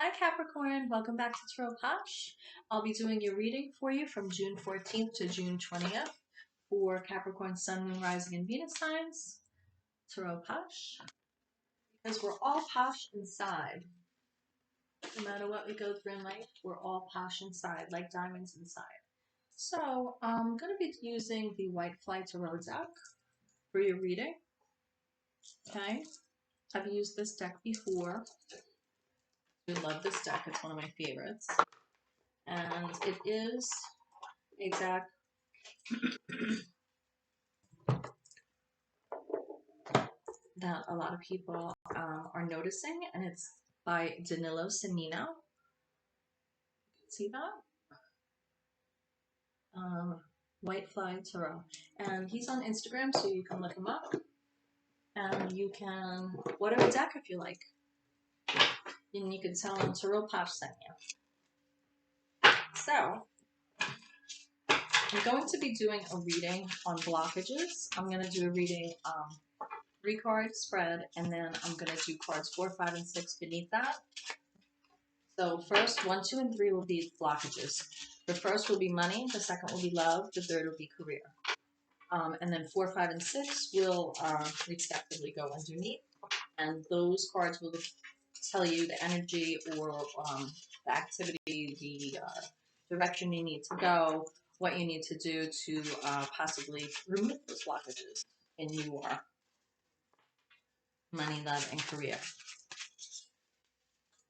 Hi Capricorn, welcome back to TAROTPOSH. I'll be doing your reading for you from June 14th to June 20th for Capricorn Sun, Moon, Rising, and Venus signs. TAROTPOSH. Because we're all posh inside. No matter what we go through in life, we're all posh inside, like diamonds inside. So I'm going to be using the White Fly Tarot deck for your reading. Okay, I've used this deck before. I love this deck, it's one of my favorites. And it is a deck that a lot of people are noticing, and it's by Danilo Sanino. See that? White Fly Tarot. And he's on Instagram, so you can look him up. And you can order a deck if you like. And you can tell him TAROTPOSH sent you. So, I'm going to be doing a reading on blockages. I'm going to do a reading 3-card spread, and then I'm going to do cards 4, 5, and 6 beneath that. So first, 1, 2, and 3 will be blockages. The first will be money, the second will be love, the third will be career. And then 4, 5, and 6 will respectively go underneath. And those cards will tell you the energy or the activity, the direction you need to go, what you need to do to possibly remove those blockages in your money, love, and career.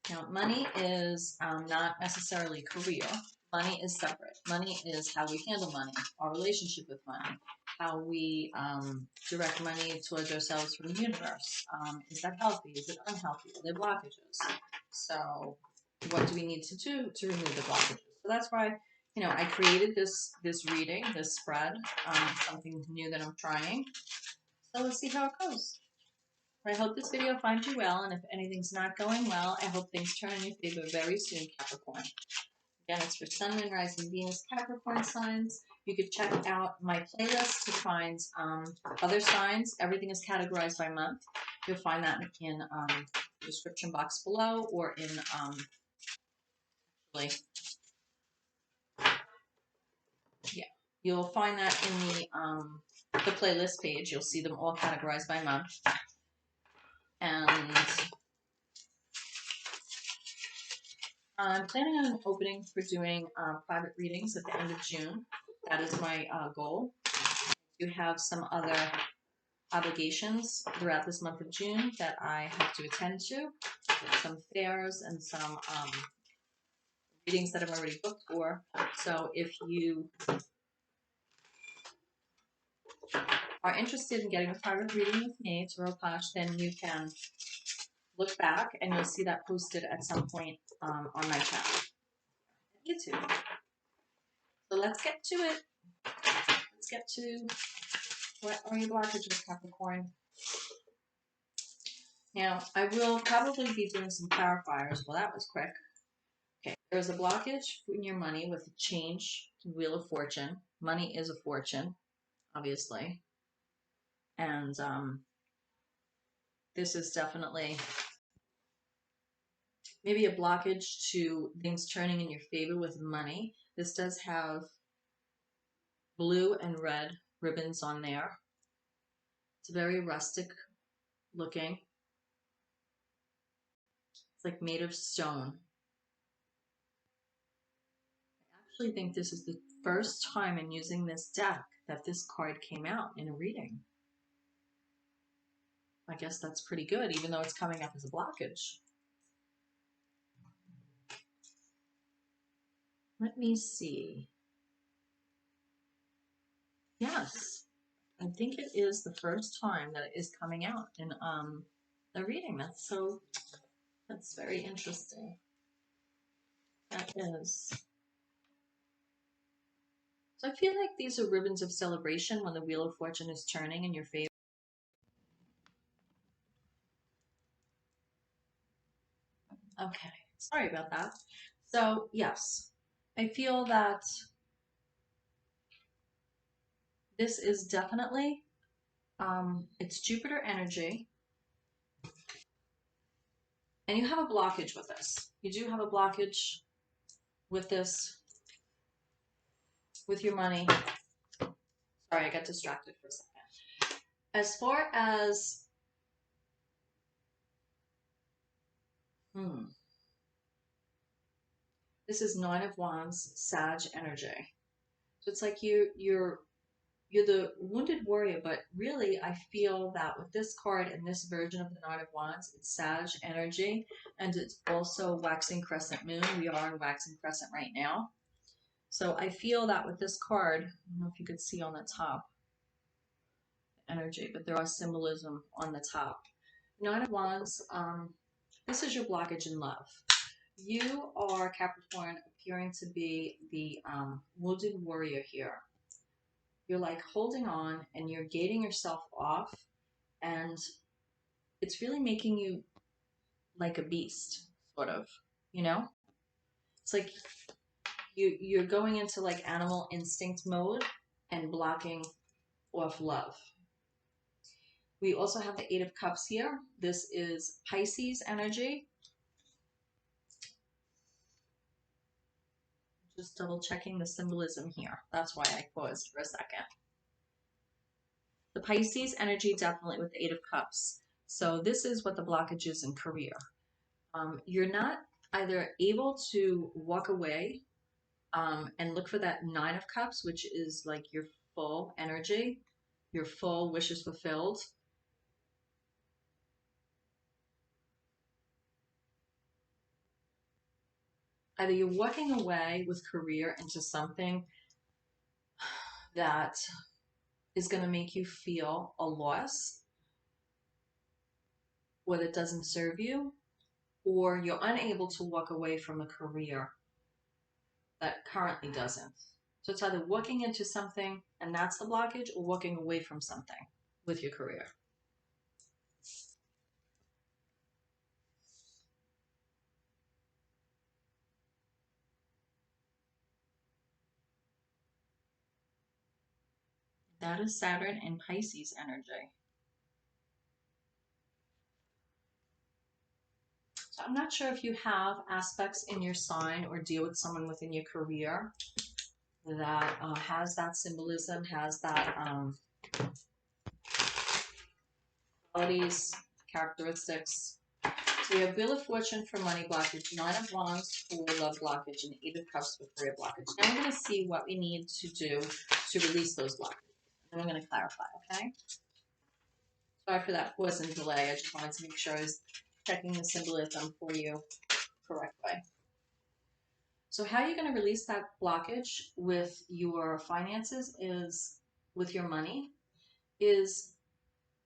Now, money is not necessarily career. Money is separate. Money is how we handle money, our relationship with money, how we direct money towards ourselves from the universe. Is that healthy? Is it unhealthy? Are there blockages? So what do we need to do to remove the blockages? So that's why, I created this reading, this spread, something new that I'm trying. So let's see how it goes. I hope this video finds you well, and if anything's not going well, I hope things turn in your favor very soon, Capricorn. Again, it's for Sun, Moon, Rising, Venus, Capricorn signs. You could check out my playlist to find other signs. Everything is categorized by month. You'll find that in the description box below, or in you'll find that in the playlist page. You'll see them all categorized by month. And I'm planning on opening for doing private readings at the end of June. That is my goal. You have some other obligations throughout this month of June that I have to attend to. Some fairs and some readings that I'm already booked for. So if you are interested in getting a private reading with me, TAROTPOSH, then you can look back and you'll see that posted at some point on my channel, YouTube. So let's get to it. Let's get to what are your blockages, Capricorn. Now, I will probably be doing some clarifiers. Well, that was quick. Okay, there's a blockage in your money with a change, Wheel of Fortune. Money is a fortune, obviously. And this is definitely maybe a blockage to things turning in your favor with money. This does have blue and red ribbons on there. It's very rustic looking. It's like made of stone. I actually think this is the first time in using this deck that this card came out in a reading. I guess that's pretty good, even though it's coming up as a blockage. Let me see. Yes, I think it is the first time that it is coming out in a reading. That's very interesting. That is. So I feel like these are ribbons of celebration when the Wheel of Fortune is turning in your favor. Okay, sorry about that. So yes, I feel that this is definitely, it's Jupiter energy. And you have a blockage with this. You do have a blockage with this, with your money. Sorry, I got distracted for a second. As far as, this is Nine of Wands, Sag energy. So it's like you're the wounded warrior, but really I feel that with this card and this version of the Nine of Wands, it's Sag energy, and it's also waxing crescent moon. We are in waxing crescent right now. So I feel that with this card, I don't know if you could see on the top energy, but there are symbolism on the top. Nine of Wands, this is your blockage in love. You are, Capricorn, appearing to be the wounded warrior here. You're like holding on and you're gating yourself off, and it's really making you like a beast, sort of, you know? It's like you're going into like animal instinct mode and blocking off love. We also have the Eight of Cups here. This is Pisces energy. Just double checking the symbolism here. That's why I paused for a second. The Pisces energy definitely with the Eight of Cups. So this is what the blockage is in career. You're not either able to walk away and look for that Nine of Cups, which is like your full energy, your full wishes fulfilled. Either you're walking away with career into something that is going to make you feel a loss, or that doesn't serve you, or you're unable to walk away from a career that currently doesn't. So it's either walking into something and that's the blockage, or walking away from something with your career. That is Saturn and Pisces energy. So I'm not sure if you have aspects in your sign or deal with someone within your career that has that symbolism, has that qualities, characteristics. So we have Wheel of Fortune for money blockage, Nine of Wands for love blockage, and Eight of Cups for career blockage. Now we're going to see what we need to do to release those blockages. And we're going to clarify, okay? Sorry for that pause and delay. I just wanted to make sure I was checking the symbolism for you correctly. So how you're going to release that blockage with your finances is, with your money, is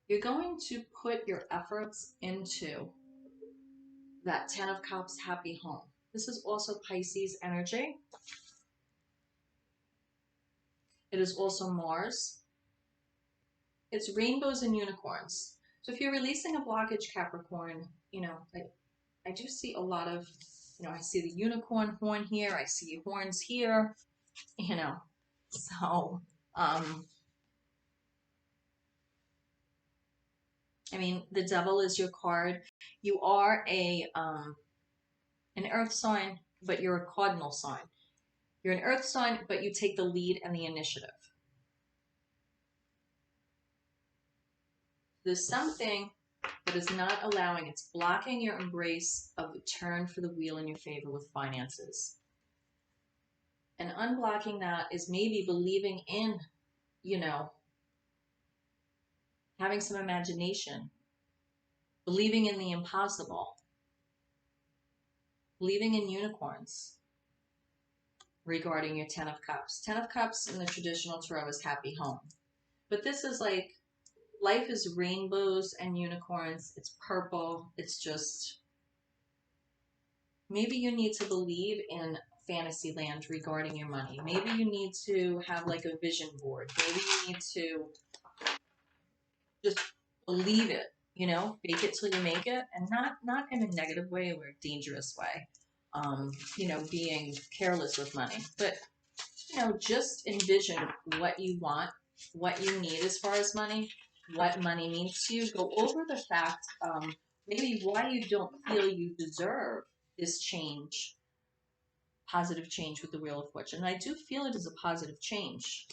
you're going to put your efforts into that Ten of Cups happy home. This is also Pisces energy. It is also Mars. It's rainbows and unicorns. So if you're releasing a blockage, Capricorn, you know, I do see a lot of, you know, I see the unicorn horn here. I see horns here, you know. So, I mean, the devil is your card. You are an earth sign, but you're a cardinal sign. You're an earth sign, but you take the lead and the initiative. There's something that is not allowing, it's blocking your embrace of the turn for the wheel in your favor with finances. And unblocking that is maybe believing in, you know, having some imagination, believing in the impossible, believing in unicorns regarding your Ten of Cups. Ten of Cups in the traditional tarot is happy home. But this is like, life is rainbows and unicorns. It's purple. It's just, maybe you need to believe in fantasy land regarding your money. Maybe you need to have like a vision board. Maybe you need to just believe it, you know, fake it till you make it, and not in a negative way or a dangerous way. You know, being careless with money, but you know, just envision what you want, what you need as far as money, what money means to you. Go over the fact maybe why you don't feel you deserve this change, positive change with the Wheel of Fortune. And I do feel it is a positive change.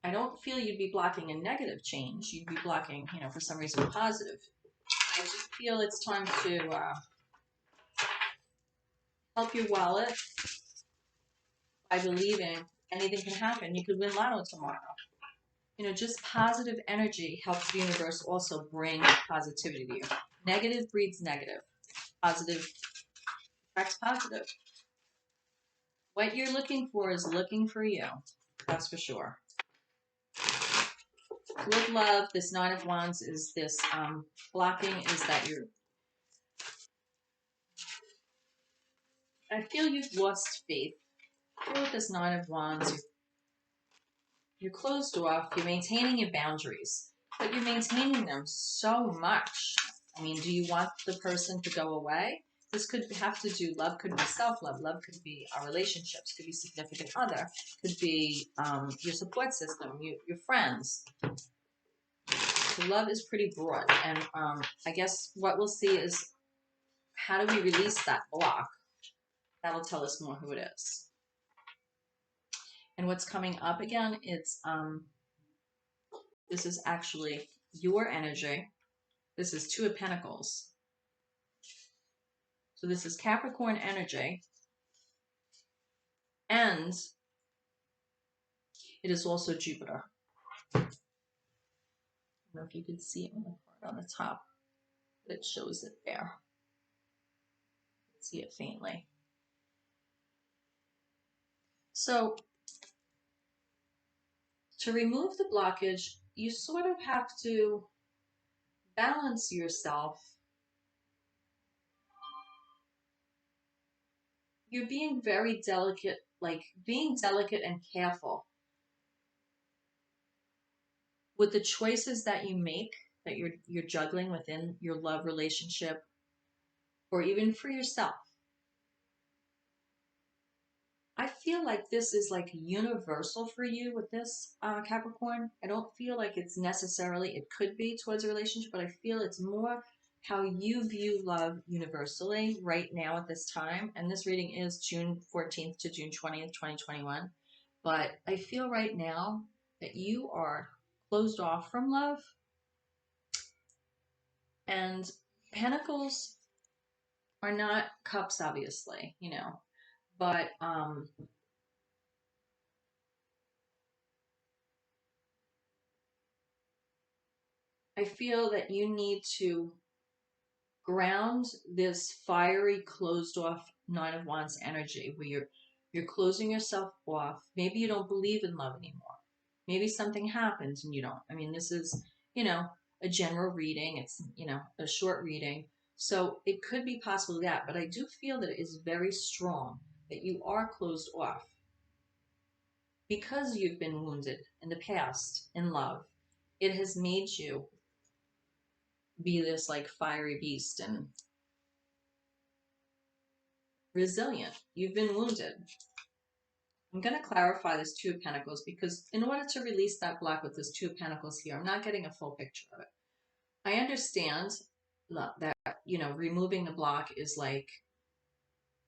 I don't feel you'd be blocking a negative change. You'd be blocking, you know, for some reason, positive. I do feel it's time to help your wallet by believing anything can happen. You could win lotto tomorrow. You know, just positive energy helps the universe also bring positivity to you. Negative breeds negative. Positive attracts positive. What you're looking for is looking for you. That's for sure. With love, this Nine of Wands is this blocking is that I feel you've lost faith. I feel with this Nine of Wands, you're closed off, you're maintaining your boundaries, but you're maintaining them so much. I mean, do you want the person to go away? This could have to do, love could be self-love, love could be our relationships, could be significant other, could be your support system, your friends. So love is pretty broad, and I guess what we'll see is how do we release that block? That'll tell us more who it is. And what's coming up again, it's this is actually your energy. This is Two of Pentacles. So this is Capricorn energy. And it is also Jupiter. I don't know if you can see it on the card on the top, but it shows it there. See it faintly. So to remove the blockage, you sort of have to balance yourself. You're being very delicate, like being delicate and careful with the choices that you make, that you're juggling within your love relationship, or even for yourself. I feel like this is like universal for you with this Capricorn. I don't feel like it's necessarily, it could be towards a relationship, but I feel it's more how you view love universally right now at this time. And this reading is June 14th to June 20th, 2021. But I feel right now that you are closed off from love. And pentacles are not cups, obviously, you know, but I feel that you need to ground this fiery, closed off Nine of Wands energy where you're closing yourself off. Maybe you don't believe in love anymore. Maybe something happens and you don't. I mean, this is, you know, a general reading. It's, you know, a short reading. So it could be possible that, but I do feel that it is very strong that you are closed off because you've been wounded in the past in love. It has made you be this like fiery beast and resilient. You've been wounded. I'm going to clarify this Two of Pentacles because in order to release that block with this Two of Pentacles here, I'm not getting a full picture of it. I understand that, you know, removing the block is like,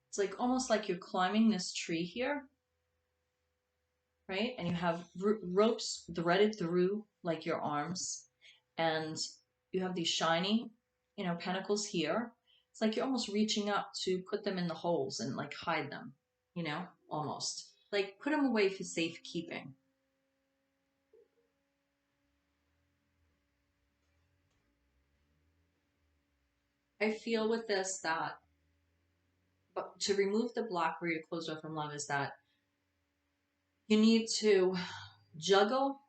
it's like almost like you're climbing this tree here, right? And you have ropes threaded through like your arms, and you have these shiny, you know, pentacles here. It's like you're almost reaching up to put them in the holes and like hide them, you know, almost like put them away for safekeeping. I feel with this that, but to remove the block where you're closed off from love is that you need to juggle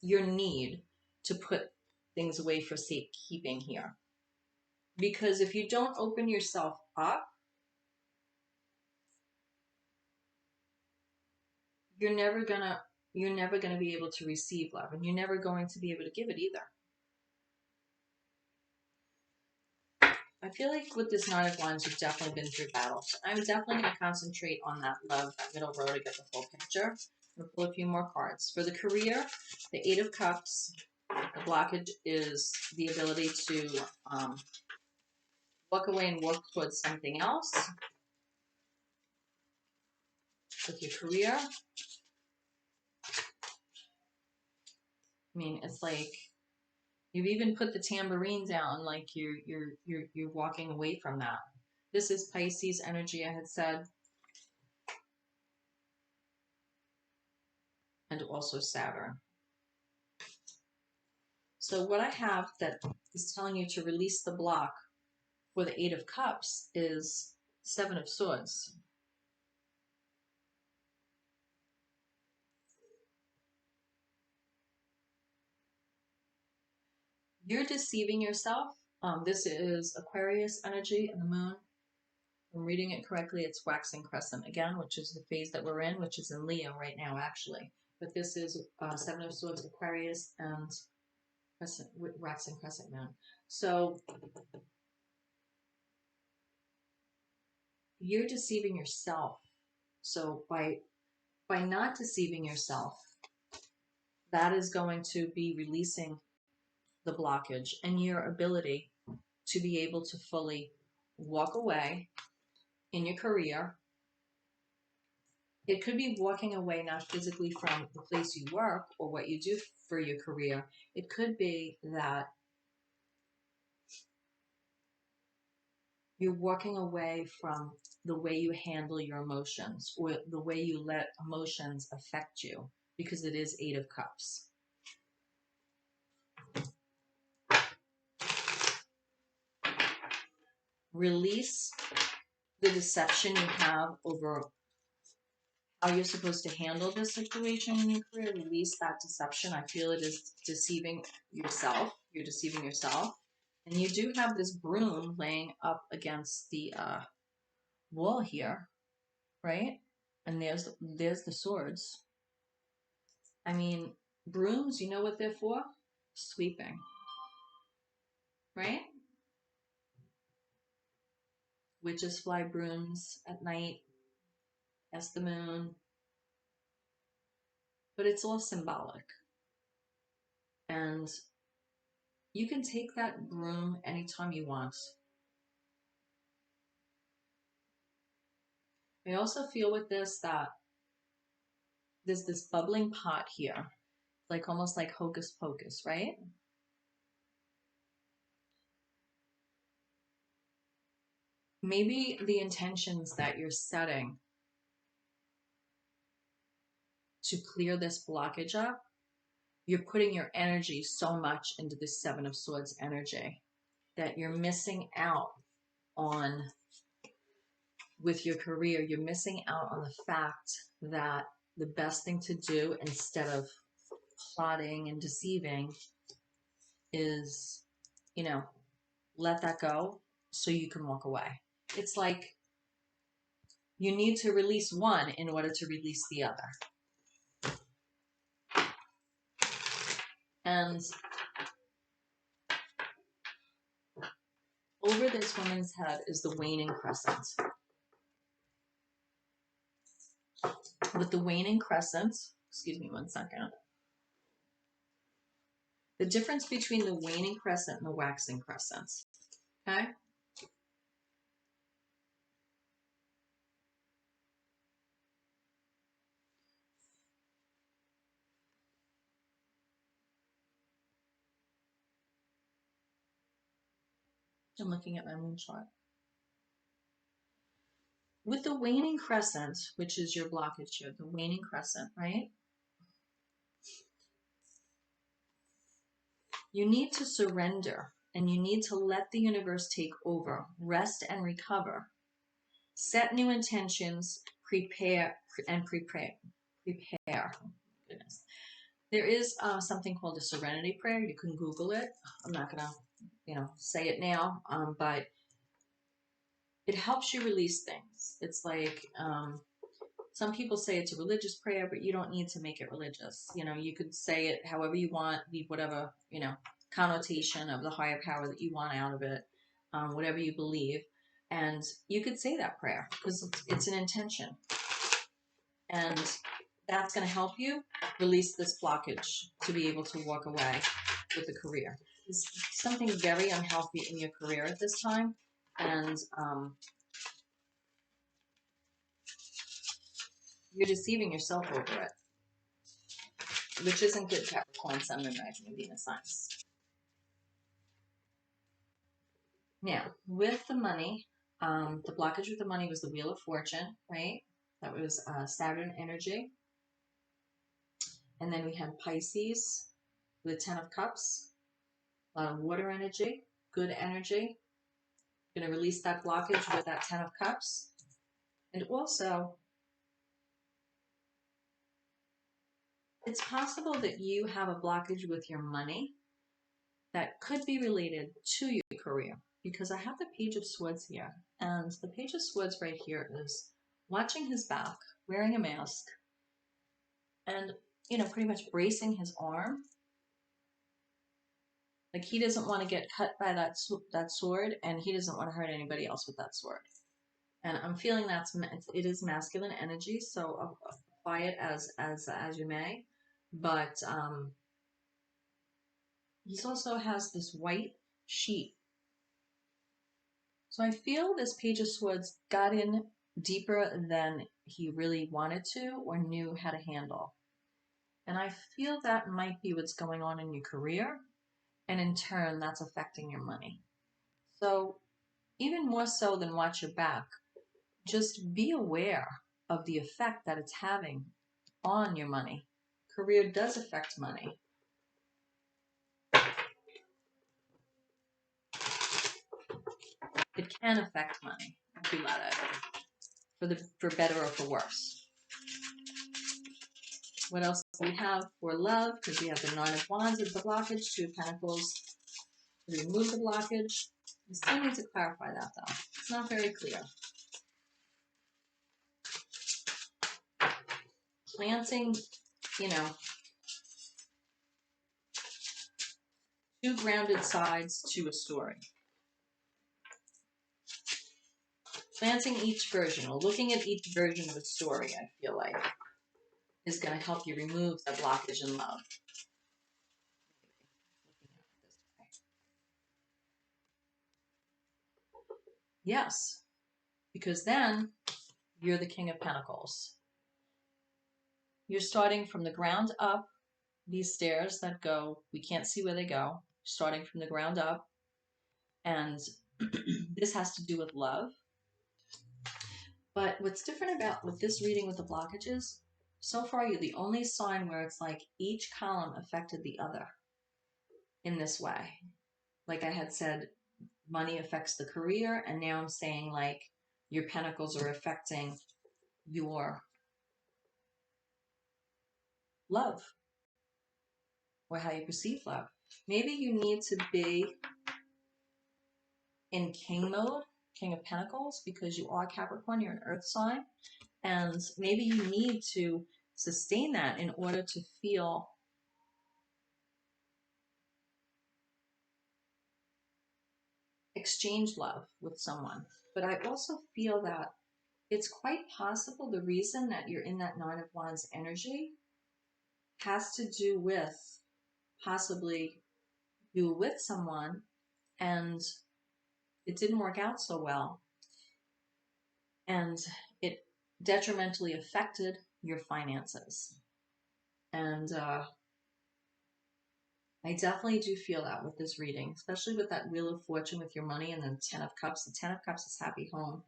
your need to put things away for safekeeping here. Because if you don't open yourself up, you're never gonna be able to receive love, and you're never going to be able to give it either. I feel like with this Nine of Wands, you've definitely been through battle. So I'm definitely going to concentrate on that love, that middle row to get the full picture. I'm going to pull a few more cards. For the career, the Eight of Cups, the blockage is the ability to walk away and work towards something else with your career. I mean, it's like you've even put the tambourine down, like you're walking away from that. This is Pisces energy, I had said, and also Saturn. So what I have that is telling you to release the block for the Eight of Cups is Seven of Swords. You're deceiving yourself. This is Aquarius energy and the moon. If I'm reading it correctly, it's waxing crescent again, which is the phase that we're in, which is in Leo right now, actually. But this is Seven of Swords, Aquarius, and crescent, waxing crescent moon. So you're deceiving yourself. So by not deceiving yourself, that is going to be releasing the blockage and your ability to be able to fully walk away in your career. It could be walking away not physically from the place you work or what you do for your career. It could be that you're walking away from the way you handle your emotions or the way you let emotions affect you, because it is Eight of Cups. Release the deception you have over how you're supposed to handle this situation in your career. Release that deception. I feel it is deceiving yourself. You're deceiving yourself. And you do have this broom laying up against the wall here, right? And there's the swords. I mean, brooms, you know what they're for? Sweeping, right? Witches fly brooms at night, as the moon. But it's all symbolic. And you can take that broom anytime you want. I also feel with this that there's this bubbling pot here, like almost like hocus pocus, right? Maybe the intentions that you're setting to clear this blockage up, you're putting your energy so much into the Seven of Swords energy that you're missing out on, with your career, you're missing out on the fact that the best thing to do instead of plotting and deceiving is, you know, let that go so you can walk away. It's like you need to release one in order to release the other. And over this woman's head is the waning crescent. With the waning crescent, excuse me one second. The difference between the waning crescent and the waxing crescent, okay? I'm looking at my moon chart. With the waning crescent, which is your blockage here, the waning crescent, right? You need to surrender and you need to let the universe take over, rest and recover, set new intentions, prepare. Goodness. There is something called a serenity prayer. You can Google it. I'm not going to, say it now, but it helps you release things. It's like, some people say it's a religious prayer, but you don't need to make it religious. You could say it however you want, leave whatever, connotation of the higher power that you want out of it, whatever you believe. And you could say that prayer because it's an intention. And that's going to help you release this blockage to be able to walk away with the career. There's something very unhealthy in your career at this time. And you're deceiving yourself over it, which isn't good, Capricorn, Sun, Moon, Rising, and Venus signs. Now, with the money, the blockage with the money was the Wheel of Fortune, right? That was Saturn energy. And then we had Pisces with the Ten of Cups, a lot of water energy, good energy. Going to release that blockage with that Ten of Cups. And also, it's possible that you have a blockage with your money that could be related to your career, because I have the Page of Swords here, and the Page of Swords right here is watching his back, wearing a mask, and, you know, pretty much bracing his arm. Like, he doesn't want to get cut by that sword, and he doesn't want to hurt anybody else with that sword. And I'm feeling it is masculine energy, so apply it as you may. But he also has this white sheet. So I feel this Page of Swords got in deeper than he really wanted to or knew how to handle. And I feel that might be what's going on in your career, and in turn, that's affecting your money. So even more so than watch your back, just be aware of the effect that it's having on your money. Career does affect money. It can affect money if you let it, for better or for worse. What else do we have for love? Because we have the Nine of Wands as the blockage, Two of Pentacles to remove the blockage. We still need to clarify that, though. It's not very clear. Planting, you know, two grounded sides to a story. Planting each version, or looking at each version of a story, I feel like, is going to help you remove the blockage in love. Yes, because then you're the King of Pentacles. You're starting from the ground up, these stairs that go, we can't see where they go, starting from the ground up. And this has to do with love. But what's different about with this reading with the blockages, so far you're the only sign where it's like each column affected the other in this way. Like I had said, money affects the career, and now I'm saying like your pentacles are affecting your love or how you perceive love. Maybe you need to be in king mode, King of Pentacles, because you are Capricorn, you're an earth sign, and maybe you need to sustain that in order to feel exchange love with someone. But I also feel that it's quite possible the reason that you're in that Nine of Wands energy has to do with possibly you were with someone and it didn't work out so well, and it detrimentally affected your finances. And I definitely do feel that with this reading, especially with that Wheel of Fortune with your money and then Ten of Cups. The Ten of Cups is happy home.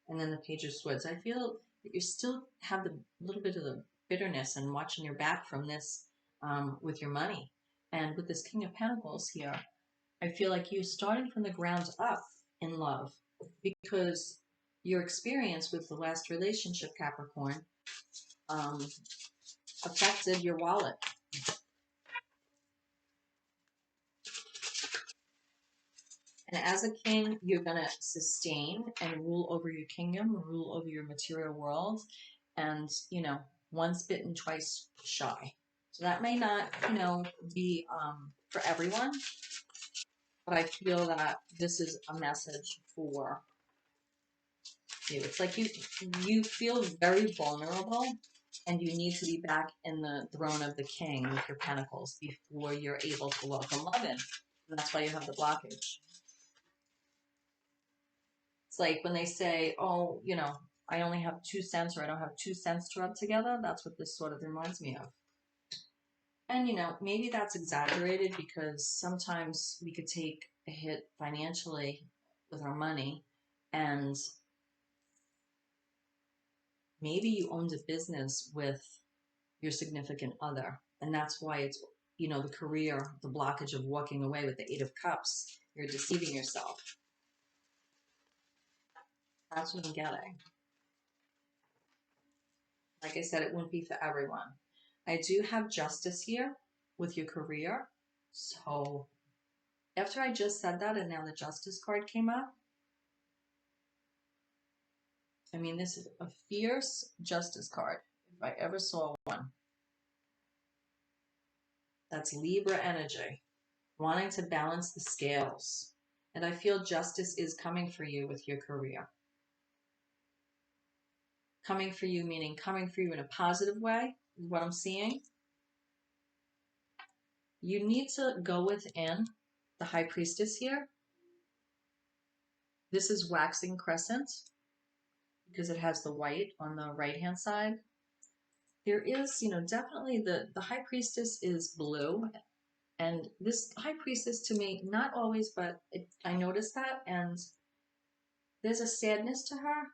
And then the Page of Swords. I feel that you still have the little bit of the bitterness and watching your back from this with your money. And with this King of Pentacles here, I feel like you started from the ground up in love, because your experience with the last relationship, Capricorn, affected your wallet. And as a king, you're going to sustain and rule over your kingdom, rule over your material world, and, you know, once bitten, twice shy. So that may not, you know, be for everyone, but I feel that this is a message for you. It's like you feel very vulnerable, and you need to be back in the throne of the king with your pentacles before you're able to welcome love in. And that's why you have the blockage. It's like when they say, oh, you know, I only have 2 cents, or I don't have 2 cents to rub together. That's what this sort of reminds me of. And, you know, maybe that's exaggerated because sometimes we could take a hit financially with our money, and maybe you owned a business with your significant other, and that's why it's, you know, the career, the blockage of walking away with the Eight of Cups. You're deceiving yourself. That's what I'm getting. Like I said, it wouldn't be for everyone. I do have justice here with your career. So after I just said that and now the justice card came up, I mean, this is a fierce justice card, if I ever saw one. That's Libra energy, wanting to balance the scales. And I feel justice is coming for you with your career. Coming for you, meaning coming for you in a positive way, is what I'm seeing. You need to go within the High Priestess here. This is waxing crescent because it has the white on the right-hand side. There is, you know, definitely the High Priestess is blue. And this High Priestess, to me, not always, but I noticed that. And there's a sadness to her.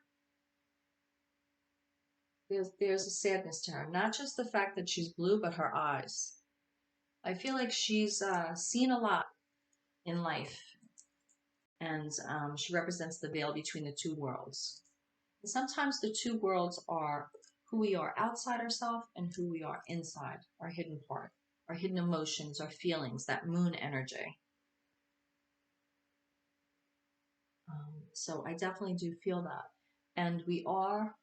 There's a sadness to her. Not just the fact that she's blue, but her eyes. I feel like she's seen a lot in life. And she represents the veil between the two worlds. And sometimes the two worlds are who we are outside ourselves and who we are inside, our hidden part, our hidden emotions, our feelings, that moon energy. So I definitely do feel that. And we are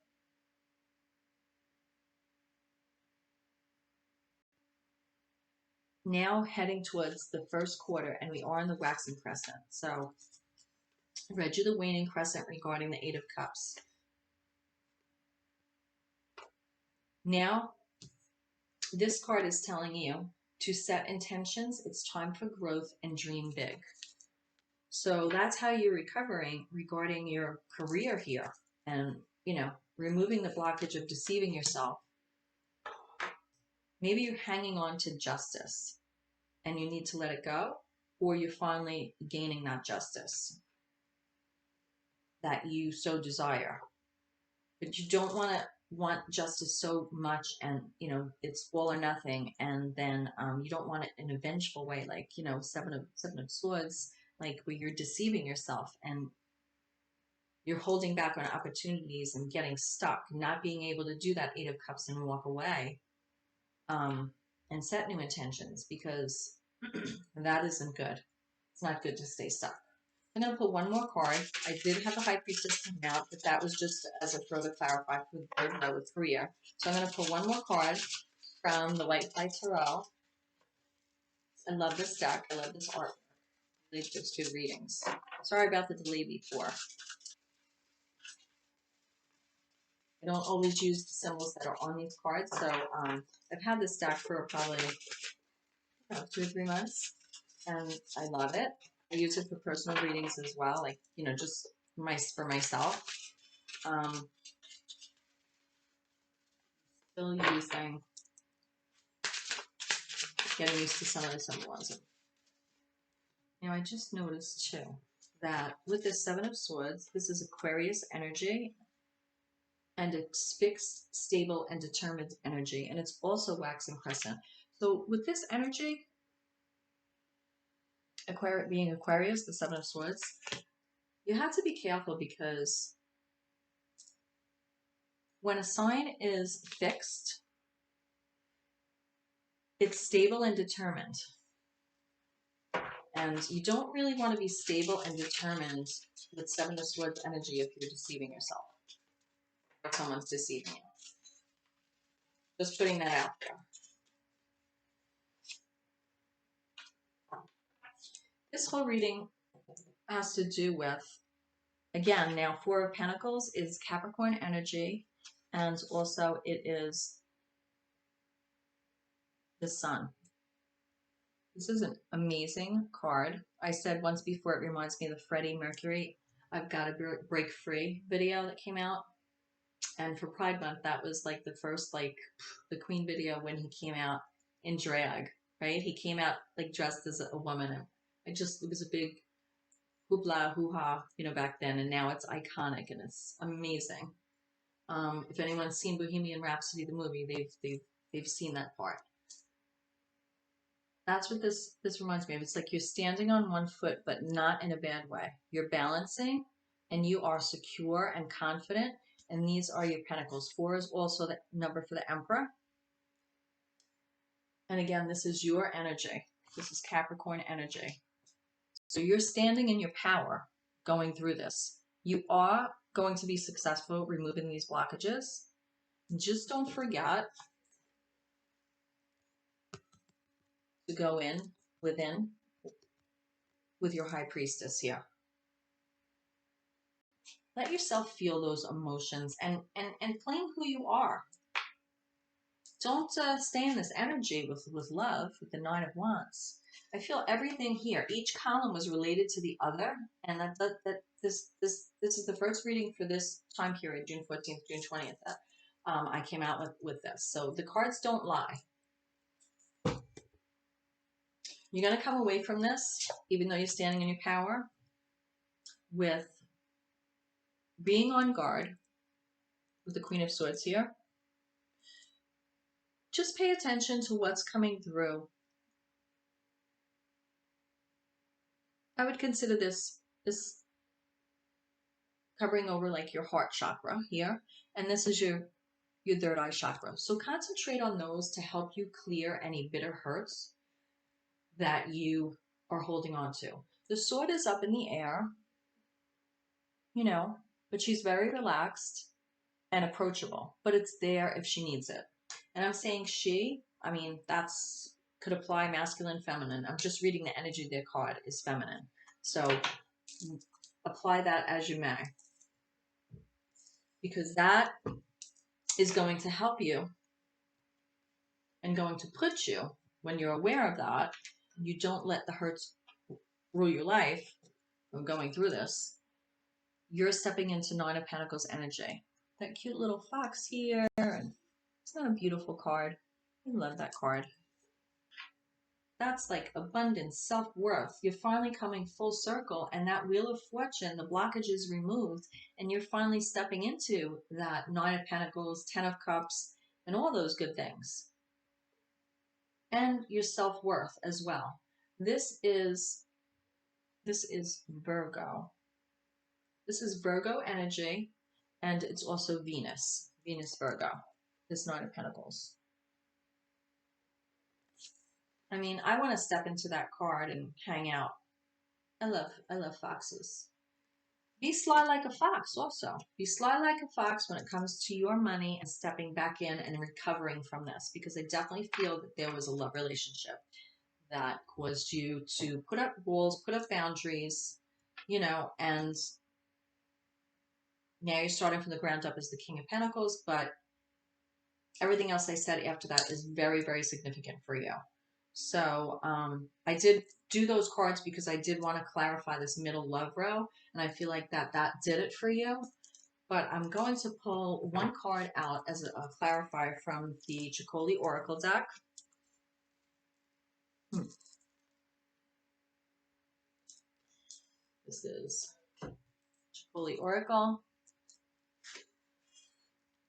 now heading towards the first quarter, and we are in the waxing crescent. So I read you the waning crescent regarding the Eight of Cups. Now, this card is telling you to set intentions. It's time for growth and dream big. So that's how you're recovering regarding your career here, and, you know, removing the blockage of deceiving yourself. Maybe you're hanging on to justice and you need to let it go, or you're finally gaining that justice that you so desire. But you don't want justice so much, and, you know, it's all or nothing, and then you don't want it in a vengeful way, like, you know, seven of swords, like where you're deceiving yourself and you're holding back on opportunities and getting stuck, not being able to do that Eight of Cups and walk away, and set new intentions, because that isn't good. It's not good to stay stuck. I'm going to pull one more card. I did have the High Priestess come out, but that was just as a throw to clarify for the third row with career. So I'm going to pull one more card from the White Fly Tarot. I love this deck. I love this art. They just do readings. Sorry about the delay before. I don't always use the symbols that are on these cards, so I've had this deck for probably 2 or 3 months, and I love it. I use it for personal readings as well, like, you know, just for myself. Still using, getting used to some of the symbolism. Now, I just noticed too that with the Seven of Swords, this is Aquarius energy, and it's fixed, stable, and determined energy, and it's also waxing crescent. So with this energy, being Aquarius, the Seven of Swords, you have to be careful, because when a sign is fixed, it's stable and determined. And you don't really want to be stable and determined with Seven of Swords energy if you're deceiving yourself, or someone's deceiving you. Just putting that out there. This whole reading has to do with, again, now Four of Pentacles is Capricorn energy, and also it is the Sun. This is an amazing card. I said once before, it reminds me of the Freddie Mercury I've got a break free video that came out. And for Pride Month, that was like the first, like, the Queen video when he came out in drag, right? He came out like dressed as a woman. And it was a big hoopla, hoo-ha, you know, back then. And now it's iconic and it's amazing. If anyone's seen Bohemian Rhapsody, the movie, they've seen that part. That's what this reminds me of. It's like you're standing on one foot, but not in a bad way. You're balancing and you are secure and confident. And these are your pentacles. 4 is also the number for the Emperor. And again, this is your energy. This is Capricorn energy. So you're standing in your power going through this. You are going to be successful removing these blockages. Just don't forget to go within with your High Priestess here. Let yourself feel those emotions and claim who you are. Don't stay in this energy with love, with the 9 of Wands. I feel everything here. Each column was related to the other, and this is the first reading for this time period, June 14th, June 20th. I came out with this. So the cards don't lie. You're going to come away from this, even though you're standing in your power, with being on guard with the Queen of Swords here. Just pay attention to what's coming through. I would consider this covering over like your heart chakra here. And this is your third eye chakra. So concentrate on those to help you clear any bitter hurts that you are holding on to. The sword is up in the air, you know, but she's very relaxed and approachable, but it's there if she needs it. And I'm saying she, I mean, that's could apply masculine, feminine. I'm just reading the energy of their card is feminine. So apply that as you may, because that is going to help you and going to put you, when you're aware of that, you don't let the hurts rule your life from going through this. You're stepping into 9 of Pentacles energy. That cute little fox here. And it's not a beautiful card. I love that card. That's like abundance, self-worth. You're finally coming full circle, and that Wheel of Fortune, the blockage is removed, and you're finally stepping into that 9 of Pentacles, 10 of Cups, and all those good things. And your self-worth as well. This is Virgo. This is Virgo energy, and it's also Venus. Venus Virgo. This 9 of Pentacles. I mean, I want to step into that card and hang out. I love foxes. Be sly like a fox also. Be sly like a fox when it comes to your money and stepping back in and recovering from this, because I definitely feel that there was a love relationship that caused you to put up walls, put up boundaries, you know, and now you're starting from the ground up as the King of Pentacles, but everything else I said after that is very, very significant for you. So I did do those cards because I did want to clarify this middle love row, and I feel like that did it for you. But I'm going to pull one card out as a clarifier from the Chicoli Oracle deck. This is Chicoli Oracle.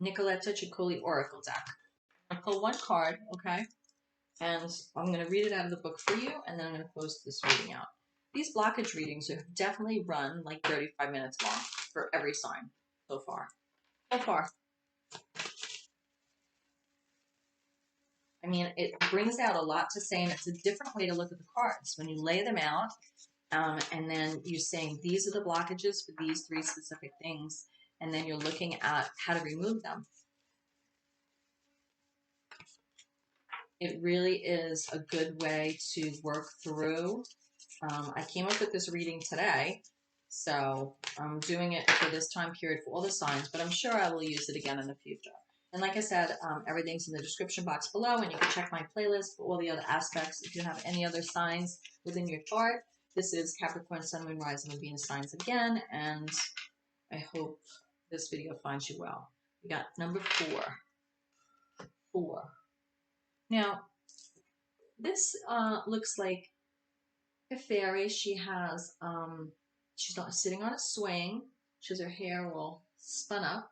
Nicoletta Chicoli Oracle deck. I'm going to pull one card, okay? And I'm going to read it out of the book for you, and then I'm going to close this reading out. These blockage readings have definitely run like 35 minutes long for every sign so far. So far. I mean, it brings out a lot to say, and it's a different way to look at the cards. When you lay them out, and then you're saying these are the blockages for these 3 specific things, and then you're looking at how to remove them. It really is a good way to work through. I came up with this reading today, so I'm doing it for this time period for all the signs, but I'm sure I will use it again in the future. And like I said, everything's in the description box below, and you can check my playlist for all the other aspects. If you have any other signs within your chart, This is Capricorn, Sun, Moon, Rising, and Venus signs again, and I hope this video finds you well. We got number 4. 4. Now, this looks like a fairy. She has, she's not sitting on a swing. She has her hair all spun up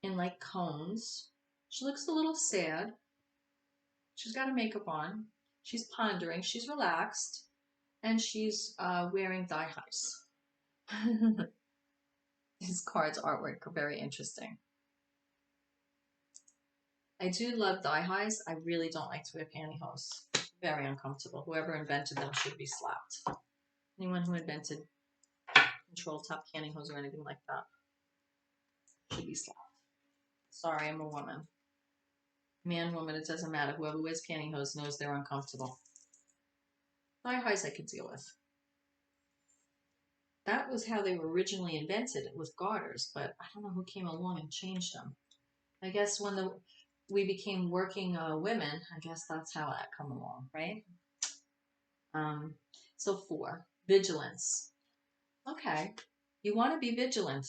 in like cones. She looks a little sad. She's got her makeup on. She's pondering. She's relaxed. And she's wearing thigh highs. His card's artwork are very interesting. I do love thigh highs. I really don't like to wear pantyhose. Very uncomfortable. Whoever invented them should be slapped. Anyone who invented control top pantyhose or anything like that should be slapped. Sorry, I'm a woman. Man, woman, it doesn't matter. Whoever wears pantyhose knows they're uncomfortable. Thigh highs I could deal with. That was how they were originally invented, with garters, but I don't know who came along and changed them. I guess when we became working women, I guess that's how that come along, right? So 4, vigilance. Okay, you want to be vigilant.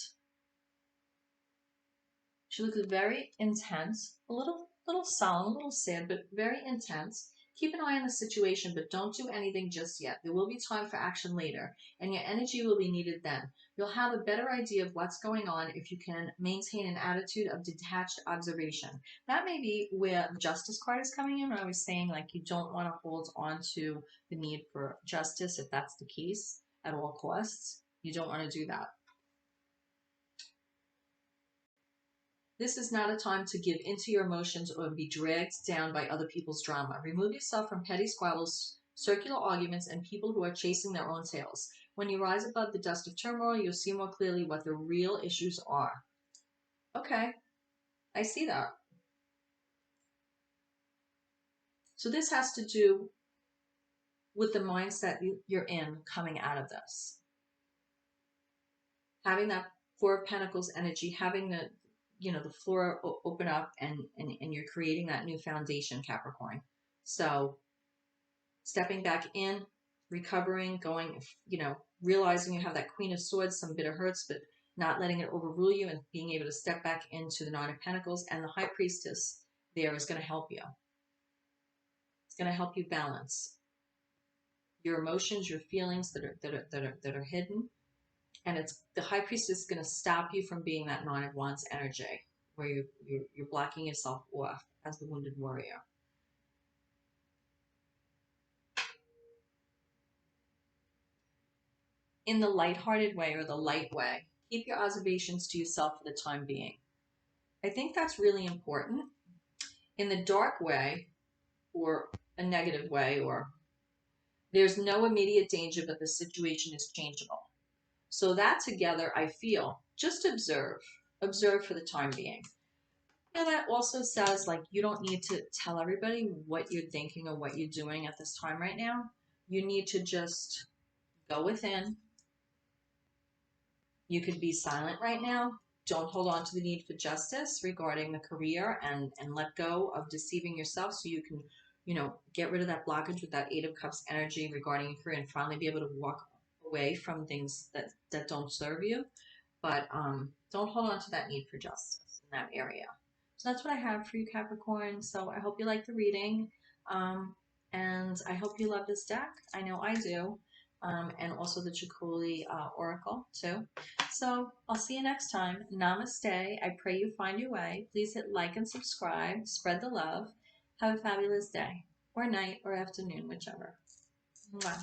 She looks very intense, a little solemn, a little sad, but very intense. Keep an eye on the situation, but don't do anything just yet. There will be time for action later, and your energy will be needed then. You'll have a better idea of what's going on if you can maintain an attitude of detached observation. That may be where the Justice card is coming in, when I was saying, like, you don't want to hold on to the need for justice if that's the case at all costs. You don't want to do that. This is not a time to give into your emotions or be dragged down by other people's drama. Remove yourself from petty squabbles, circular arguments, and people who are chasing their own tails. When you rise above the dust of turmoil, you'll see more clearly what the real issues are. Okay, I see that. So this has to do with the mindset you're in coming out of this. Having that 4 of Pentacles energy, having the the floor open up and you're creating that new foundation, Capricorn. So stepping back in, recovering, going, realizing you have that Queen of Swords, some bitter hurts, but not letting it overrule you and being able to step back into the 9 of Pentacles, and the High Priestess there is going to help you. It's going to help you balance your emotions, your feelings that are hidden. And it's the High Priestess is going to stop you from being that 9 of Wands energy, where you're blocking yourself off as the wounded warrior. In the lighthearted way, or the light way, keep your observations to yourself for the time being. I think that's really important. In the dark way, or a negative way, or there's no immediate danger, but the situation is changeable. So that together, I feel, just observe for the time being. And that also says, like, you don't need to tell everybody what you're thinking or what you're doing at this time right now. You need to just go within. You could be silent right now. Don't hold on to the need for justice regarding the career, and let go of deceiving yourself so you can, get rid of that blockage with that 8 of Cups energy regarding your career and finally be able to walk away from things that don't serve you. But don't hold on to that need for justice in that area. So that's what I have for you, Capricorn. So I hope you like the reading. And I hope you love this deck. I know I do. And also the Chikuli Oracle too. So I'll see you next time. Namaste. I pray you find your way. Please hit like and subscribe. Spread the love. Have a fabulous day or night or afternoon, whichever. Bye.